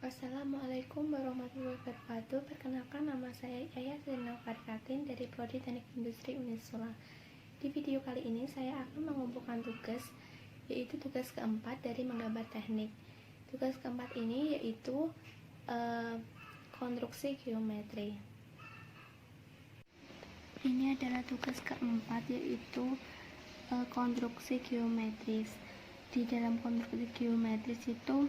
Assalamualaikum warahmatullahi wabarakatuh. Perkenalkan, nama saya Yaya Zena Farkatin dari Prodi Teknik Industri Unisula. Di video kali ini saya akan mengumpulkan tugas, yaitu tugas keempat dari menggambar teknik. Tugas keempat ini yaitu konstruksi geometri. Ini adalah tugas keempat, yaitu konstruksi geometris. Di dalam konstruksi geometris itu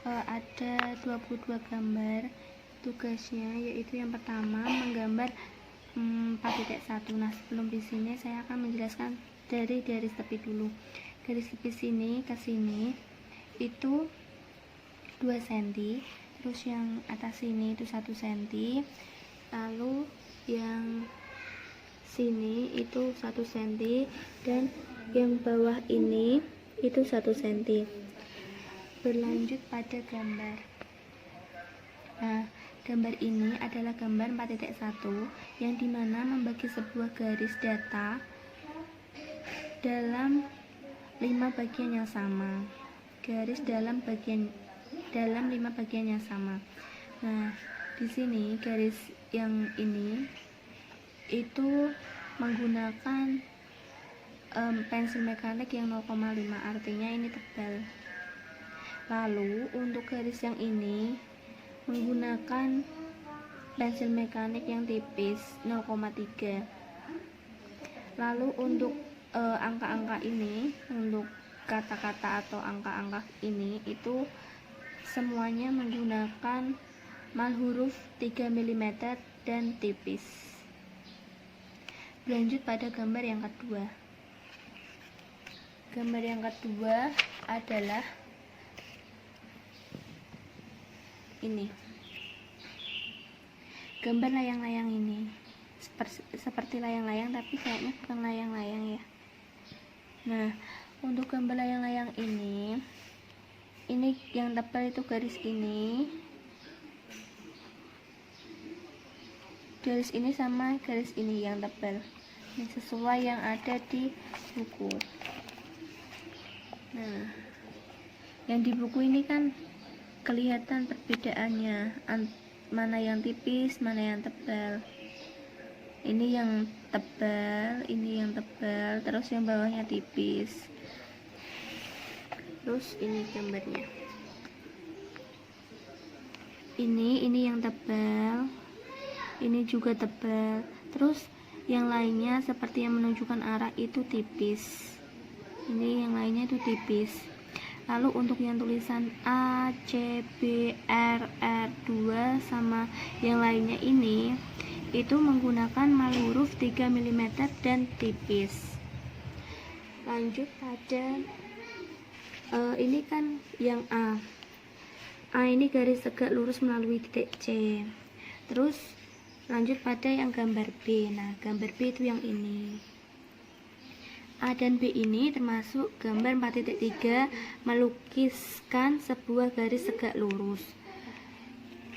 ada 22 gambar tugasnya, yaitu yang pertama menggambar 4.1. Nah, sebelum di sini saya akan menjelaskan dari garis tepi dulu. Garis tepi sini ke sini itu 2 cm, terus yang atas sini itu 1 cm, lalu yang sini itu 1 cm, dan yang bawah ini itu 1 cm. Berlanjut pada gambar. Nah, gambar ini adalah gambar 4.1 yang dimana membagi sebuah garis data dalam 5 bagian yang sama. Garis dalam 5 bagian yang sama. Nah, di sini garis yang ini itu menggunakan pensil mekanik yang 0,5, artinya ini tebal. Lalu untuk garis yang ini menggunakan pensil mekanik yang tipis 0,3. Lalu untuk angka-angka ini, untuk kata-kata atau angka-angka ini itu semuanya menggunakan mal huruf 3 mm dan tipis. Lanjut pada gambar yang kedua. Gambar yang kedua adalah ini, gambar layang-layang ini, seperti layang-layang tapi kayaknya bukan layang-layang ya. Nah, untuk gambar layang-layang ini yang tebal itu garis ini sama garis ini yang tebal. Ini sesuai yang ada di buku. Nah, yang di buku ini kan kelihatan perbedaannya, mana yang tipis, mana yang tebal. Ini yang tebal, ini yang tebal, terus yang bawahnya tipis. Terus ini gambarnya. Ini yang tebal, ini juga tebal. Terus yang lainnya seperti yang menunjukkan arah itu tipis. Ini yang lainnya itu tipis. Lalu untuk yang tulisan A, C, B, R, R2 sama yang lainnya ini itu menggunakan mal huruf 3 mm dan tipis. Lanjut pada ini kan yang A. A ini garis tegak lurus melalui titik C. Terus lanjut pada yang gambar B. Nah, gambar B itu yang ini. A dan B ini termasuk gambar 4.3 melukiskan sebuah garis tegak lurus.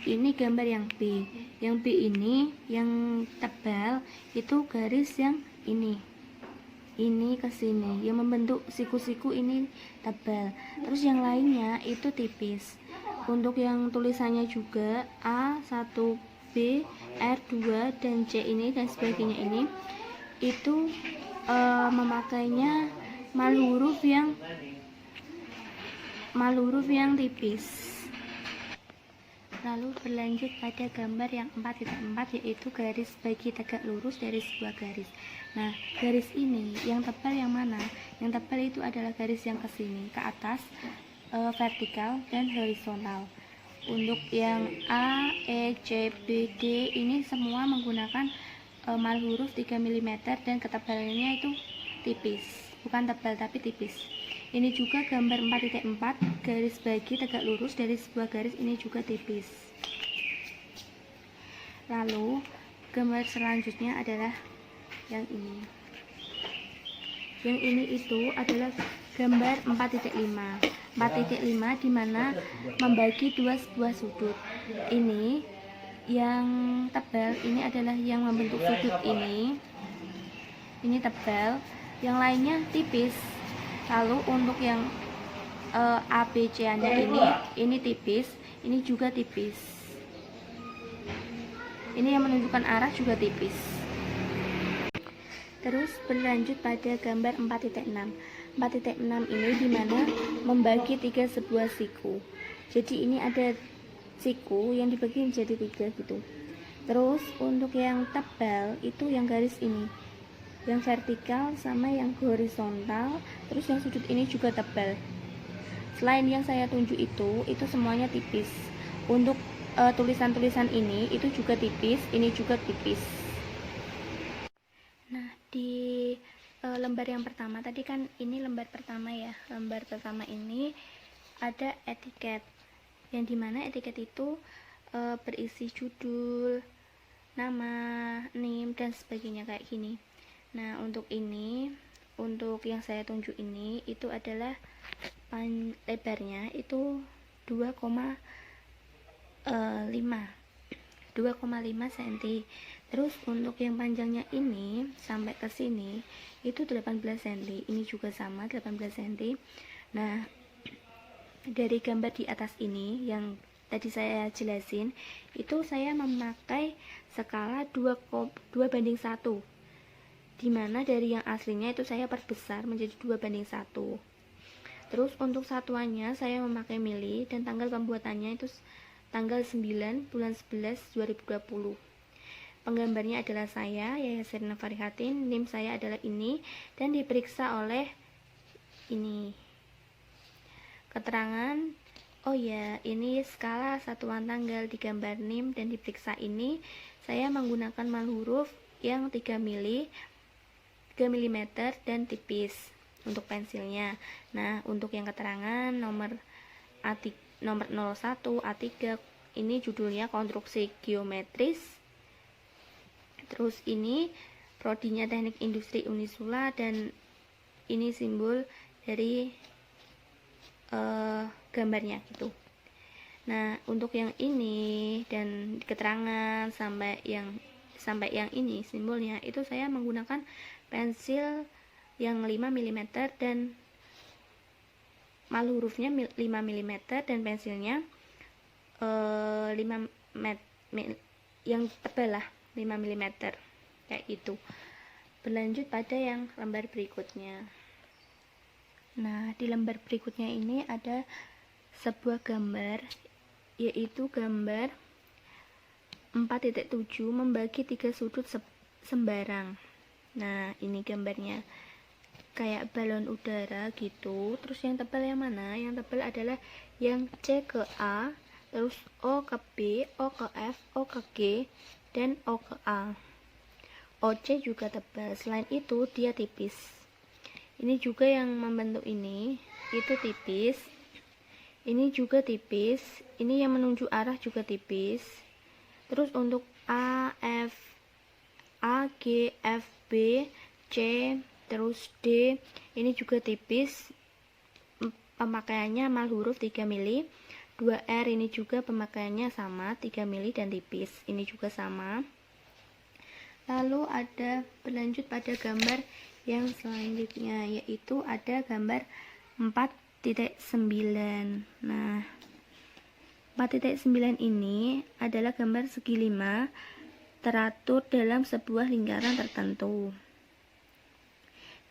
Ini gambar yang B. Yang B ini yang tebal itu garis yang ini. Ini ke sini yang membentuk siku-siku ini tebal. Terus yang lainnya itu tipis. Untuk yang tulisannya juga A, 1B, R2 dan C ini dan sebagainya ini itu memakainya mal huruf yang tipis. Lalu berlanjut pada gambar yang 4.4, yaitu garis bagi tegak lurus dari sebuah garis. Nah, garis ini yang tebal yang mana? Yang tebal itu adalah garis yang ke sini, ke atas, vertikal dan horizontal. Untuk yang A, E, C, B, D ini semua menggunakan mal huruf 3 mm dan ketebalannya itu tipis, bukan tebal tapi tipis. Ini juga gambar 4.4, garis bagi tegak lurus dari sebuah garis ini juga tipis. Lalu gambar selanjutnya adalah yang ini. Yang ini itu adalah gambar 4.5. 4.5 dimana membagi sebuah sudut. Ini yang tebal ini adalah yang membentuk sudut ini tebal, yang lainnya tipis. Lalu untuk yang ABC-nya ini tipis, ini juga tipis. Ini yang menunjukkan arah juga tipis. Terus berlanjut pada gambar 4.6. 4.6 ini dimana membagi 3 sebuah siku. Jadi ini ada siku yang dibagi menjadi 3 gitu. Terus untuk yang tebal itu yang garis ini, yang vertikal sama yang horizontal. Terus yang sudut ini juga tebal. Selain yang saya tunjuk itu semuanya tipis. Untuk tulisan-tulisan ini itu juga tipis, ini juga tipis. Nah, di lembar yang pertama tadi kan ini lembar pertama ya. Lembar pertama ini ada etiket, yang dimana etiket itu berisi judul, nama, NIM, dan sebagainya kayak gini. Nah, untuk ini, untuk yang saya tunjuk ini itu adalah lebarnya itu 2,5 cm. Terus untuk yang panjangnya ini sampai ke sini itu 18 cm. Ini juga sama 18 cm. Nah, dari gambar di atas ini yang tadi saya jelasin, itu saya memakai skala 2:1, dimana dari yang aslinya itu saya perbesar menjadi 2:1. Terus untuk satuannya saya memakai mili, dan tanggal pembuatannya itu tanggal 9 bulan 11 2020. Penggambarnya adalah saya, Yaya Serina Farihatin. NIM saya adalah ini, dan diperiksa oleh ini. Keterangan, oh ya, ini skala satuan tanggal di gambar NIM dan diperiksa ini. Saya menggunakan mal huruf yang 3 mm dan tipis untuk pensilnya. Nah, untuk yang keterangan nomor 01 A3 ini judulnya konstruksi geometris. Terus ini prodinya teknik industri Unisula, dan ini simbol dari gambarnya gitu. Nah, untuk yang ini dan keterangan sampai yang ini simbolnya itu saya menggunakan pensil yang 5 mm dan mal hurufnya 5 mm dan pensilnya 5 yang tebal lah, 5 mm kayak gitu. Berlanjut pada yang lembar berikutnya. Nah, di lembar berikutnya ini ada sebuah gambar, yaitu gambar 4.7 membagi 3 sudut sembarang. Nah, ini gambarnya kayak balon udara gitu. Terus yang tebal yang mana? Yang tebal adalah yang C ke A, terus O ke B, O ke F, O ke G, dan O ke A. OC juga tebal. Selain itu dia tipis. Ini juga yang membentuk ini itu tipis. Ini juga tipis. Ini yang menunjuk arah juga tipis. Terus untuk A, G, F, B, C, terus D ini juga tipis. Pemakaiannya mal huruf 3 mili. 2R ini juga pemakaiannya sama 3 mili dan tipis. Ini juga sama. Lalu ada berlanjut pada gambar yang selanjutnya, yaitu ada gambar 4.9. Nah, 4.9 ini adalah gambar segi 5 teratur dalam sebuah lingkaran tertentu.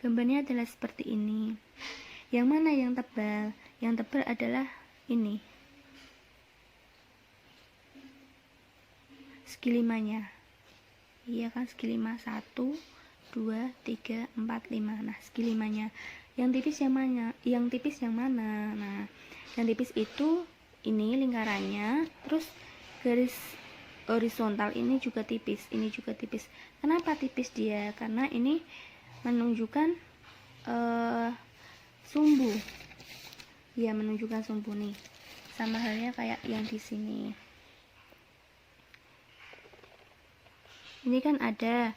Gambarnya adalah seperti ini. Yang mana yang tebal? Yang tebal adalah ini, segi 5-nya. Iya kan, segi 5, 1, 2, 3, 4, 5. Nah, segi 5-nya. Yang tipis yang mana? Yang tipis yang mana? Nah, yang tipis itu ini lingkarannya, terus garis horizontal ini juga tipis, ini juga tipis. Kenapa tipis dia? Karena ini menunjukkan sumbu. Ya, menunjukkan sumbu nih. Sama halnya kayak yang di sini. Ini kan ada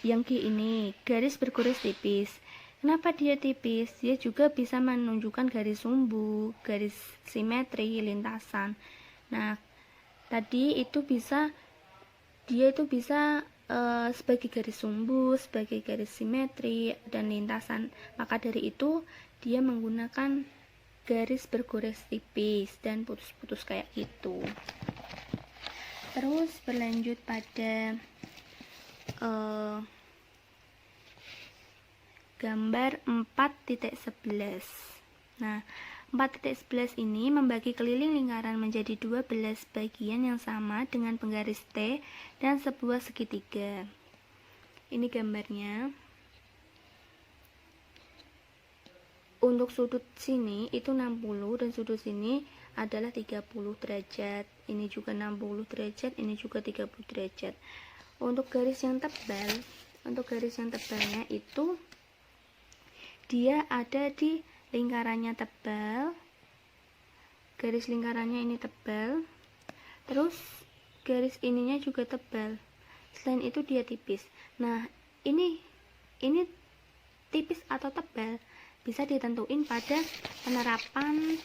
yang G ini, garis berkuris tipis. Kenapa dia tipis? Dia juga bisa menunjukkan garis sumbu, garis simetri, lintasan. Nah, tadi itu bisa, dia itu bisa sebagai garis sumbu, sebagai garis simetri dan lintasan. Maka dari itu dia menggunakan garis bergores tipis dan putus-putus kayak gitu. Terus berlanjut pada gambar 4.11. Nah, 4.11 ini membagi keliling lingkaran menjadi 12 bagian yang sama dengan penggaris T dan sebuah segitiga. Ini gambarnya. Untuk sudut sini itu 60 dan sudut sini adalah 30 derajat. Ini juga 60 derajat, ini juga 30 derajat. Untuk garis yang tebalnya itu dia ada di lingkarannya tebal, garis lingkarannya ini tebal, terus garis ininya juga tebal, selain itu dia tipis. Nah, ini tipis atau tebal bisa ditentuin pada penerapan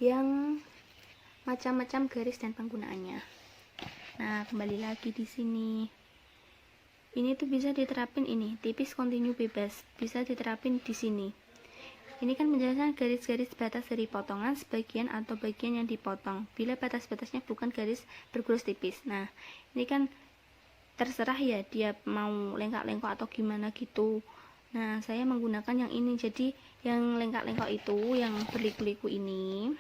yang macam-macam garis dan penggunaannya. Nah, kembali lagi di sini. Ini tuh bisa diterapin, ini tipis kontinu bebas bisa diterapin di sini. Ini kan menjelaskan garis-garis batas dari potongan sebagian atau bagian yang dipotong bila batas-batasnya bukan garis bergores tipis. Nah, ini kan terserah ya dia mau lengkak-lengkok atau gimana gitu. Nah, saya menggunakan yang ini. Jadi yang lengkak-lengkok itu, yang berliku-liku ini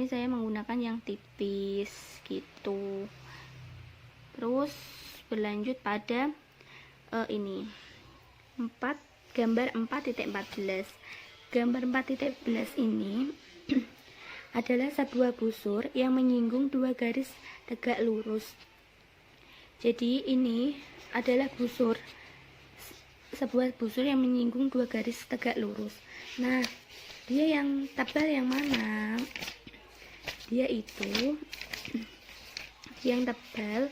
saya menggunakan yang tipis gitu. Terus berlanjut pada ini gambar 4.14. Gambar 4.14 ini adalah sebuah busur yang menyinggung dua garis tegak lurus. Jadi ini adalah sebuah busur yang menyinggung dua garis tegak lurus. Nah, dia yang tebal yang mana? Dia itu yang tebal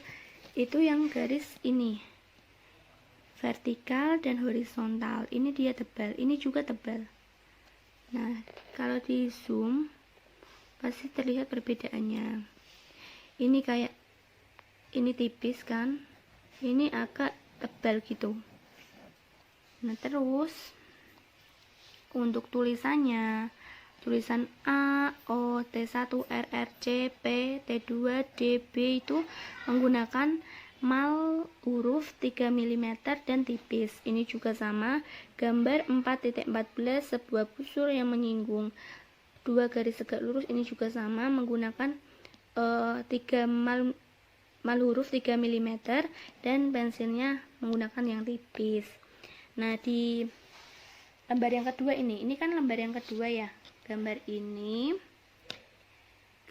itu yang garis ini vertikal dan horizontal. Ini dia tebal, ini juga tebal. Nah, kalau di zoom pasti terlihat perbedaannya. Ini kayak ini tipis kan, ini agak tebal gitu. Nah, terus untuk tulisannya, tulisan A, O, T1, R, R, C, P, T2, D, B itu menggunakan mal huruf 3 mm dan tipis. Ini juga sama. Gambar 4.14 sebuah busur yang menyinggung dua garis tegak lurus, ini juga sama menggunakan 3 mal huruf 3 mm dan pensilnya menggunakan yang tipis. Nah, di lembar yang kedua ini kan lembar yang kedua ya. Gambar ini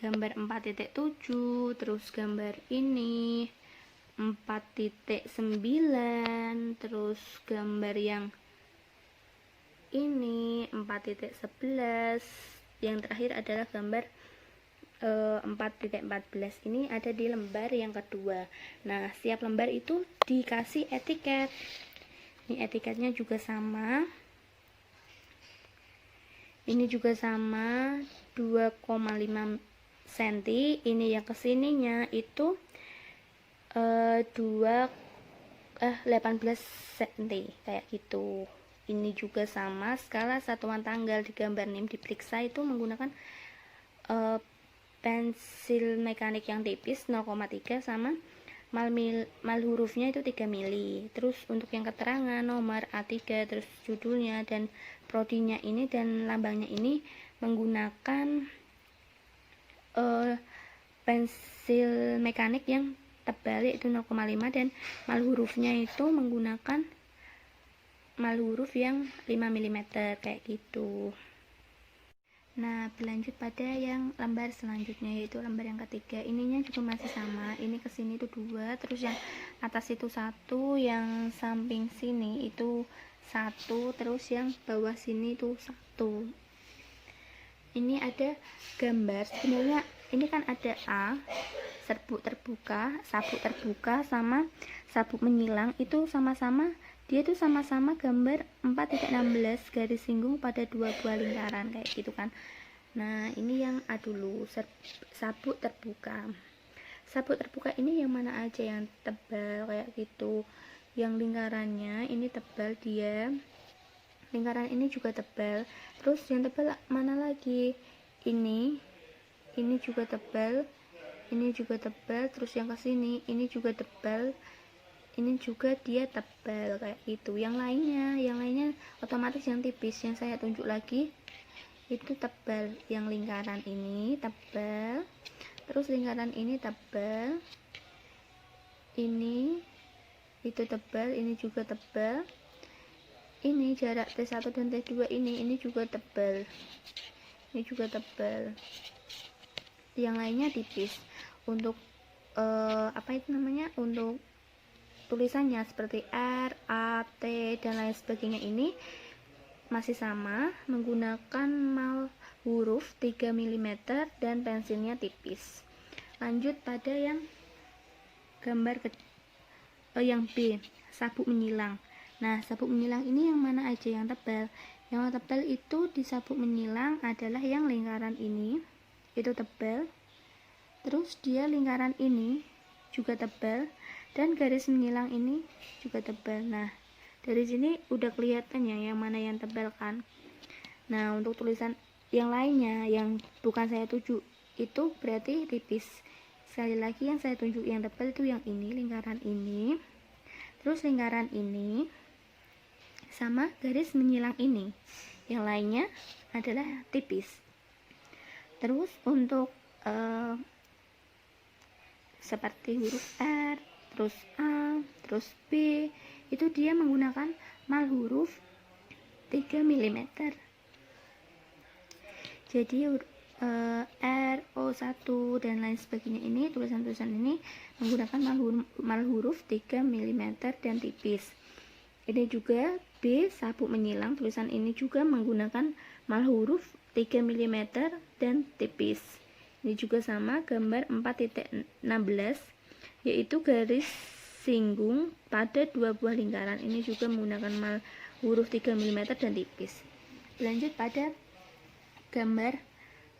gambar 4.7, terus gambar ini 4.9, terus gambar yang ini 4.11, yang terakhir adalah gambar 4.14. Ini ada di lembar yang kedua. Nah, setiap lembar itu dikasih etiket. Ini etiketnya juga sama. Ini juga sama 2,5 cm. Ini yang kesininya itu 18 cm kayak gitu. Ini juga sama. Skala satuan tanggal di gambar NIM diperiksa itu menggunakan pensil mekanik yang tipis 0,3 sama mal hurufnya itu 3 mili. Terus untuk yang keterangan nomor A3, terus judulnya dan prodinya ini dan lambangnya ini menggunakan pensil mekanik yang tebal yaitu 0,5 dan mal hurufnya itu menggunakan mal huruf yang 5 mm kayak gitu. Nah, berlanjut pada yang lembar selanjutnya yaitu lembar yang ketiga. Ininya juga masih sama. Ini kesini itu 2, terus yang atas itu 1, yang samping sini itu 1, terus yang bawah sini itu 1. Ini ada gambar. Sebenarnya ini kan ada A, sabuk terbuka sama sabuk menyilang, itu sama-sama dia tuh sama-sama gambar 4.16 garis singgung pada dua buah lingkaran kayak gitu kan. Nah, ini yang A dulu, sabuk terbuka. Sabuk terbuka ini yang mana aja, yang tebal kayak gitu, yang lingkarannya ini tebal dia. lingkaran ini juga tebal. Terus yang tebal mana lagi? Ini juga tebal, ini juga tebal. Terus yang kesini ini juga tebal, ini juga dia tebal kayak itu. Yang lainnya otomatis yang tipis. Yang saya tunjuk lagi itu tebal. Yang lingkaran ini tebal, terus lingkaran ini tebal, ini itu tebal, ini juga tebal. Ini jarak T1 dan T2 ini juga tebal, ini juga tebal. Yang lainnya tipis. Untuk apa itu namanya, untuk tulisannya seperti R, A, T dan lain sebagainya ini masih sama, menggunakan mal huruf 3 mm dan pensilnya tipis. Lanjut pada yang gambar yang B, sabuk menyilang. Nah, sabuk menyilang ini yang mana aja yang tebal? Yang tebal itu di sabuk menyilang adalah yang lingkaran ini, itu tebal. Terus dia lingkaran ini juga tebal, dan garis menyilang ini juga tebal. Nah, dari sini udah kelihatan ya yang mana yang tebal kan. Nah, untuk tulisan yang lainnya yang bukan saya tunjuk itu berarti tipis. Sekali lagi yang saya tunjuk yang tebal itu yang ini, lingkaran ini, terus lingkaran ini, sama garis menyilang ini. Yang lainnya adalah tipis. Terus untuk seperti huruf R, terus A, terus B, itu dia menggunakan mal huruf 3 mm. Jadi R, O1 dan lain sebagainya ini, tulisan-tulisan ini menggunakan mal huruf 3 mm dan tipis. Ini juga B, sabuk menyilang, tulisan ini juga menggunakan mal huruf 3 mm dan tipis. Ini juga sama, gambar 4.16, yaitu garis singgung pada dua buah lingkaran. Ini juga menggunakan mal huruf 3 mm dan tipis. Lanjut pada gambar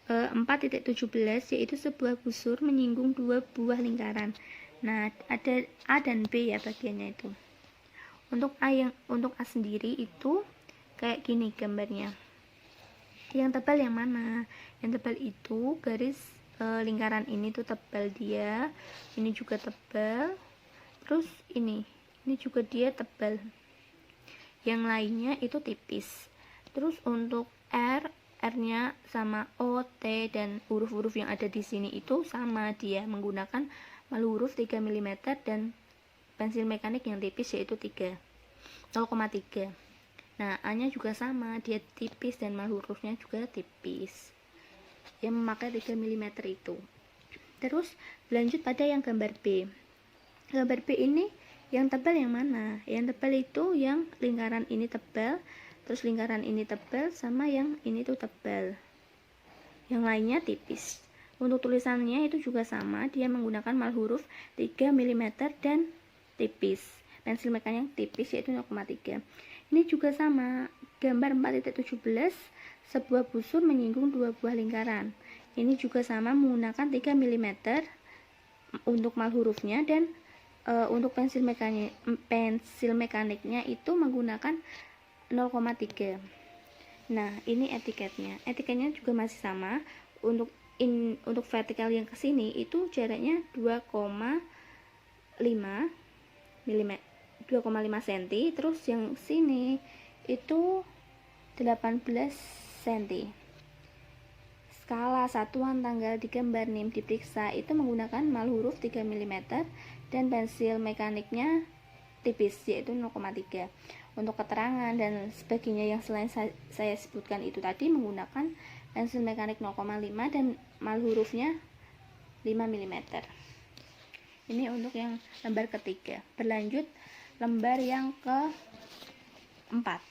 4.17, yaitu sebuah busur menyinggung dua buah lingkaran. Nah, ada A dan B ya bagiannya itu. Untuk A sendiri itu kayak gini gambarnya. Yang tebal yang mana? Yang tebal itu garis lingkaran ini tuh tebal dia, ini juga tebal. Terus ini juga dia tebal. Yang lainnya itu tipis. Terus untuk R-nya sama O, T dan huruf-huruf yang ada di sini itu sama, dia menggunakan mal huruf 3 mm dan pensil mekanik yang tipis yaitu 0,3. Nah, A-nya juga sama, dia tipis dan mal hurufnya juga tipis, yang memakai 3 mm itu. Terus lanjut pada yang gambar B. Gambar B ini yang tebal yang mana? Yang tebal itu yang lingkaran ini tebal, terus lingkaran ini tebal, sama yang ini tuh tebal. Yang lainnya tipis. Untuk tulisannya itu juga sama, dia menggunakan mal huruf 3 mm dan tipis. Pensil mekanik tipis yaitu 0,3. Ini juga sama, gambar 4.17, sebuah busur menyinggung dua buah lingkaran. Ini juga sama, menggunakan 3 mm untuk mal hurufnya, dan untuk pensil mekaniknya itu menggunakan 0,3. Nah, ini etiketnya juga masih sama. Untuk vertikal yang kesini itu jaraknya 2,5 cm, terus yang sini itu 18 cm. Skala satuan tanggal di gambar NIM diperiksa itu menggunakan mal huruf 3 mm dan pensil mekaniknya tipis yaitu 0,3. Untuk keterangan dan sebagainya yang selain saya sebutkan itu tadi menggunakan pensil mekanik 0,5 dan mal hurufnya 5 mm. Ini untuk yang lembar ketiga. Berlanjut lembar yang keempat.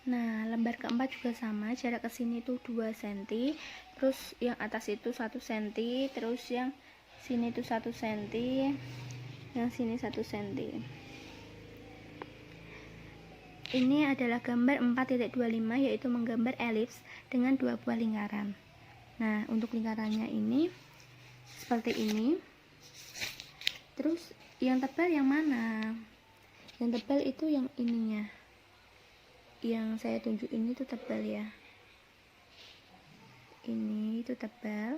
Nah, lembar keempat juga sama, jarak ke sini itu 2 cm, terus yang atas itu 1 cm, terus yang sini itu 1 cm, yang sini 1 cm. Ini adalah gambar 4.25, yaitu menggambar elips dengan dua buah lingkaran. Nah, untuk lingkarannya ini seperti ini. Terus yang tebal yang mana? Yang tebal itu yang ininya. yang saya tunjuk ini tuh tebal ya, ini itu tebal.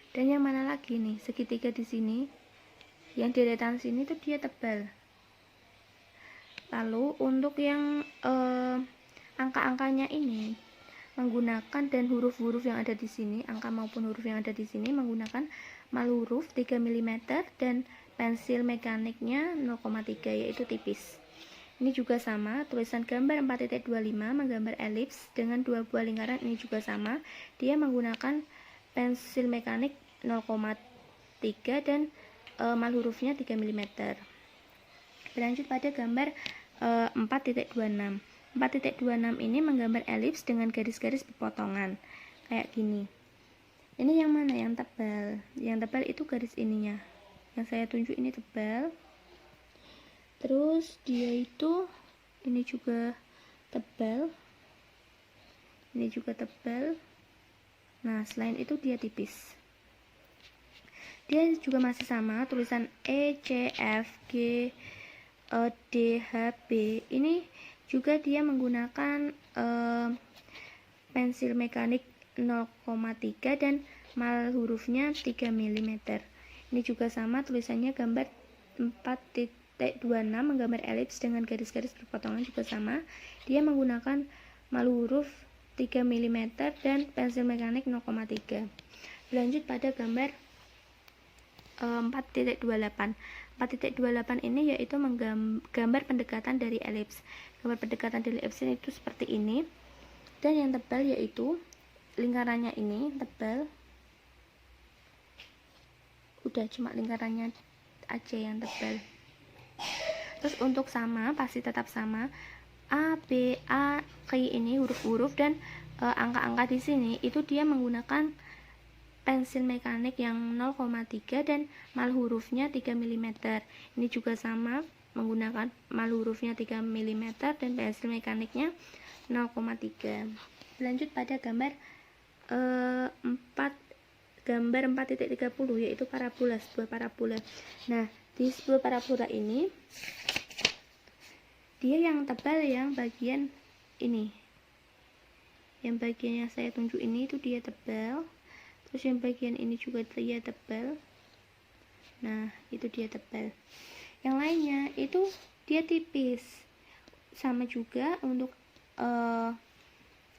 Dan yang mana lagi nih, segitiga di sini yang deretan sini tuh dia tebal. Lalu untuk yang angka-angkanya ini menggunakan dan huruf-huruf yang ada di sini, angka maupun huruf yang ada di sini menggunakan mal huruf 3 mm dan pensil mekaniknya 0,3 yaitu tipis. Ini juga sama, tulisan gambar 4.25 menggambar elips dengan 2 buah lingkaran, ini juga sama. Dia menggunakan pensil mekanik 0,3 dan mal hurufnya 3 mm. Berlanjut pada gambar 4.26. 4.26 ini menggambar elips dengan garis-garis berpotongan kayak gini. Ini yang mana yang tebal? Yang tebal itu garis ininya. Yang saya tunjuk ini tebal. Terus dia itu ini juga tebal. Ini juga tebal. Nah, selain itu dia tipis. Dia juga masih sama, tulisan E, C, F, G, D, H, B. Ini juga dia menggunakan pensil mekanik 0,3 dan mal hurufnya 3 mm. Ini juga sama, tulisannya gambar 4.26 menggambar elips dengan garis-garis berpotongan juga sama. Dia menggunakan mal huruf 3 mm dan pensil mekanik 0,3. Lanjut pada gambar 4.28. 4.28 ini yaitu menggambar pendekatan dari elips. Gambar pendekatan dari elips itu seperti ini. Dan yang tebal yaitu lingkarannya ini tebal. Udah cuma lingkarannya aja yang tebal. Terus untuk sama pasti tetap sama. A, B, A, Q ini huruf-huruf dan angka-angka di sini itu dia menggunakan pensil mekanik yang 0,3 dan mal hurufnya 3 mm. Ini juga sama, menggunakan mal hurufnya 3 mm dan pensil mekaniknya 0,3. Lanjut pada gambar 4.30 yaitu parabola, sebuah parabola. Nah, di sebuah parabola ini dia yang tebal yang bagian ini. Yang bagian yang saya tunjuk ini itu dia tebal. Terus yang bagian ini juga dia tebal. Nah, itu dia tebal. Yang lainnya itu dia tipis. Sama juga untuk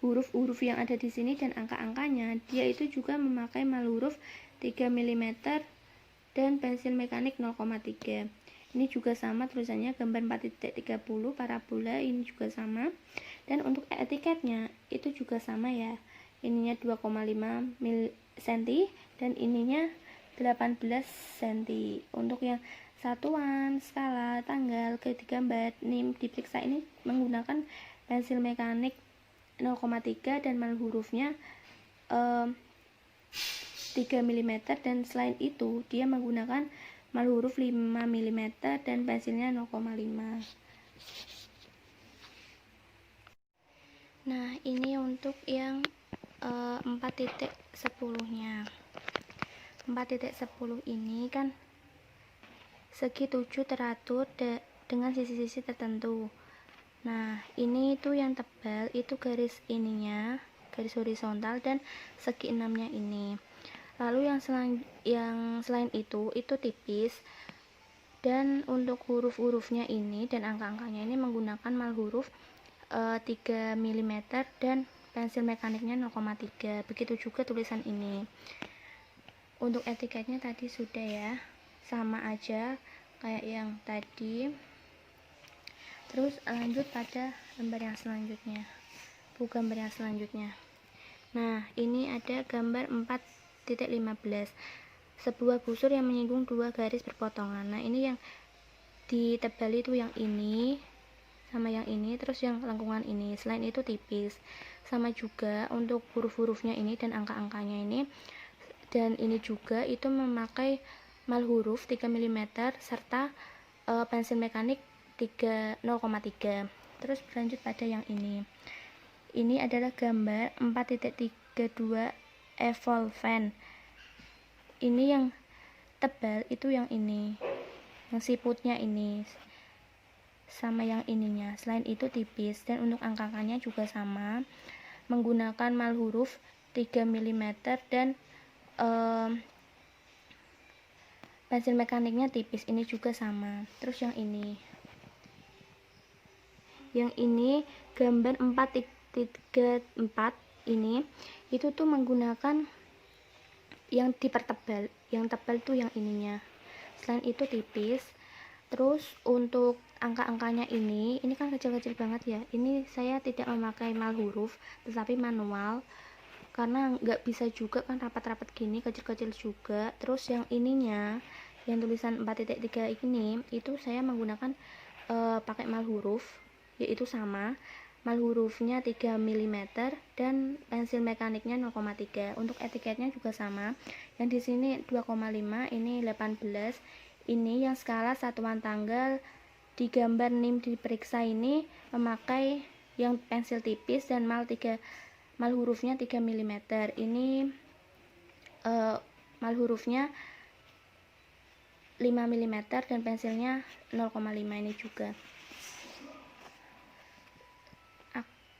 huruf-huruf yang ada di sini dan angka-angkanya, dia itu juga memakai mal huruf 3 mm dan pensil mekanik 0,3. Ini juga sama, tulisannya gambar 4.30 parabola, ini juga sama. Dan untuk etiketnya itu juga sama ya. Ininya 2,5 cm dan ininya 18 cm. Untuk yang satuan, skala, tanggal, digambar, NIM, diperiksa ini menggunakan pensil mekanik 0,3 dan mal hurufnya 3 mm dan selain itu dia menggunakan mal huruf 5 mm dan pensilnya 0,5. Nah, ini untuk yang 4.10 nya. 4.10 ini kan segi 7 teratur dengan sisi-sisi tertentu. Nah, ini itu yang tebal, itu garis ininya, garis horizontal dan segi 6 nya ini. Lalu yang selain itu tipis. Dan untuk huruf-hurufnya ini dan angka-angkanya ini menggunakan mal huruf 3 mm dan pensil mekaniknya 0,3. Begitu juga tulisan ini. Untuk etiketnya tadi sudah ya, sama aja kayak yang tadi. Terus lanjut pada gambar yang selanjutnya. Gambar yang selanjutnya. Nah, ini ada gambar 4.15. Sebuah busur yang menyinggung dua garis berpotongan. Nah, ini yang ditebal itu yang ini sama yang ini, terus yang lengkungan ini. Selain itu tipis. Sama juga untuk huruf-hurufnya ini dan angka-angkanya ini. Dan ini juga itu memakai mal huruf 3 mm serta pensil mekanik 0,3. Terus berlanjut pada yang ini. Ini adalah gambar 4.32 evolven. Ini yang tebal itu yang ini, yang siputnya ini. sama yang ininya. Selain itu tipis, dan untuk angka-angkanya juga sama, menggunakan mal huruf 3 mm dan pensil mekaniknya tipis, ini juga sama. Terus yang ini gambar 4.4 ini, itu tuh menggunakan yang dipertebal, yang tebal tuh yang ininya. Selain itu tipis. Terus untuk angka-angkanya ini kan kecil-kecil banget ya. Ini saya tidak memakai mal huruf tetapi manual, karena nggak bisa juga kan rapat-rapat gini, kecil-kecil juga. Terus yang ininya, yang tulisan 4.3 ini, itu saya menggunakan pakai mal huruf, yaitu sama, mal hurufnya 3 mm dan pensil mekaniknya 0,3. Untuk etiketnya juga sama. Yang di sini 2,5, ini 18. Ini yang skala satuan tanggal di gambar NIM diperiksa ini memakai yang pensil tipis dan mal hurufnya 3 mm. Ini mal hurufnya 5 mm dan pensilnya 0,5. ini juga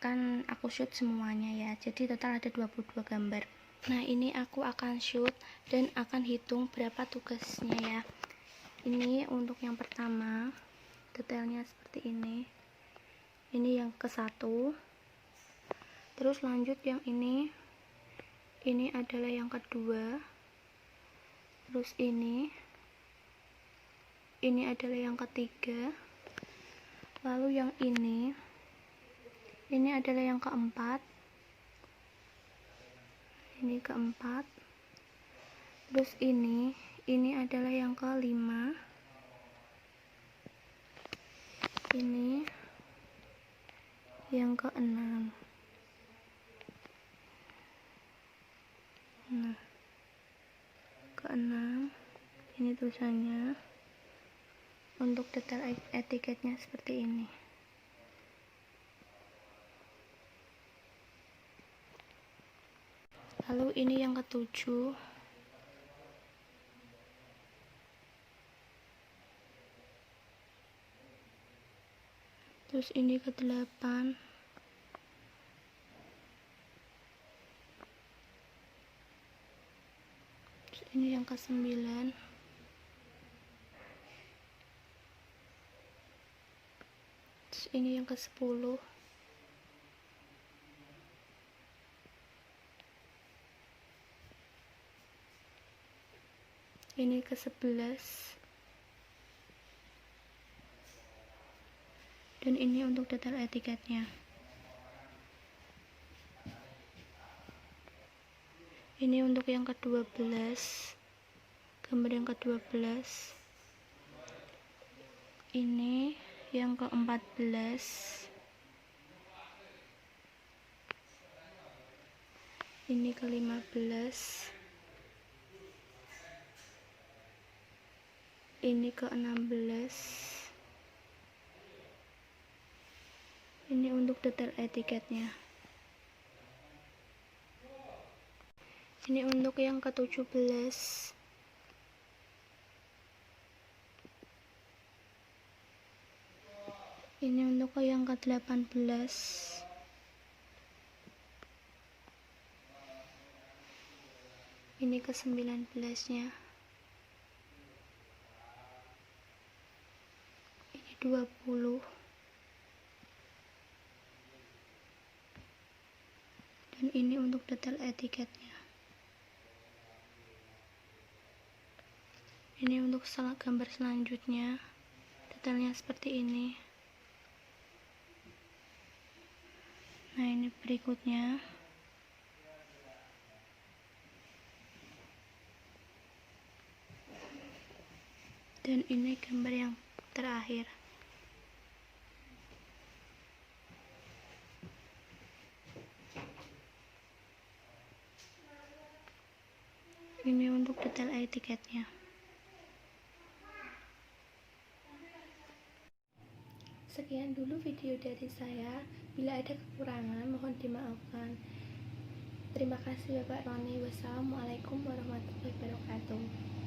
akan aku shoot semuanya ya, jadi total ada 22 gambar. Nah, ini aku akan shoot dan akan hitung berapa tugasnya ya. Ini untuk yang pertama, detailnya seperti ini yang ke satu. Terus lanjut yang ini adalah yang kedua. Terus ini adalah yang ketiga. Lalu yang ini adalah yang keempat. Ini keempat. Terus ini adalah yang kelima. Ini yang keenam. Nah, keenam, ini tulisannya. Untuk detail etiketnya seperti ini. Lalu ini yang ketujuh. Terus ini ke-8. Terus ini yang ke-9. Terus ini yang ke-10. Ini ke-11. Dan ini untuk detail etiketnya. Ini untuk yang ke-12, gambar yang ke-12. Ini yang ke-14. Ini ke-15. Ini ke-16. Ini untuk detail etiketnya. Ini untuk yang ke-17. Ini untuk yang ke-18. Ini ke-19-nya. Ini 20. Dan ini untuk detail etiketnya. Ini untuk gambar selanjutnya, detailnya seperti ini. Nah, ini berikutnya. Dan ini gambar yang terakhir. Ini untuk detail etiketnya. Sekian dulu video dari saya. Bila ada kekurangan, mohon dimaafkan. Terima kasih Bapak Roni. Wassalamualaikum warahmatullahi wabarakatuh.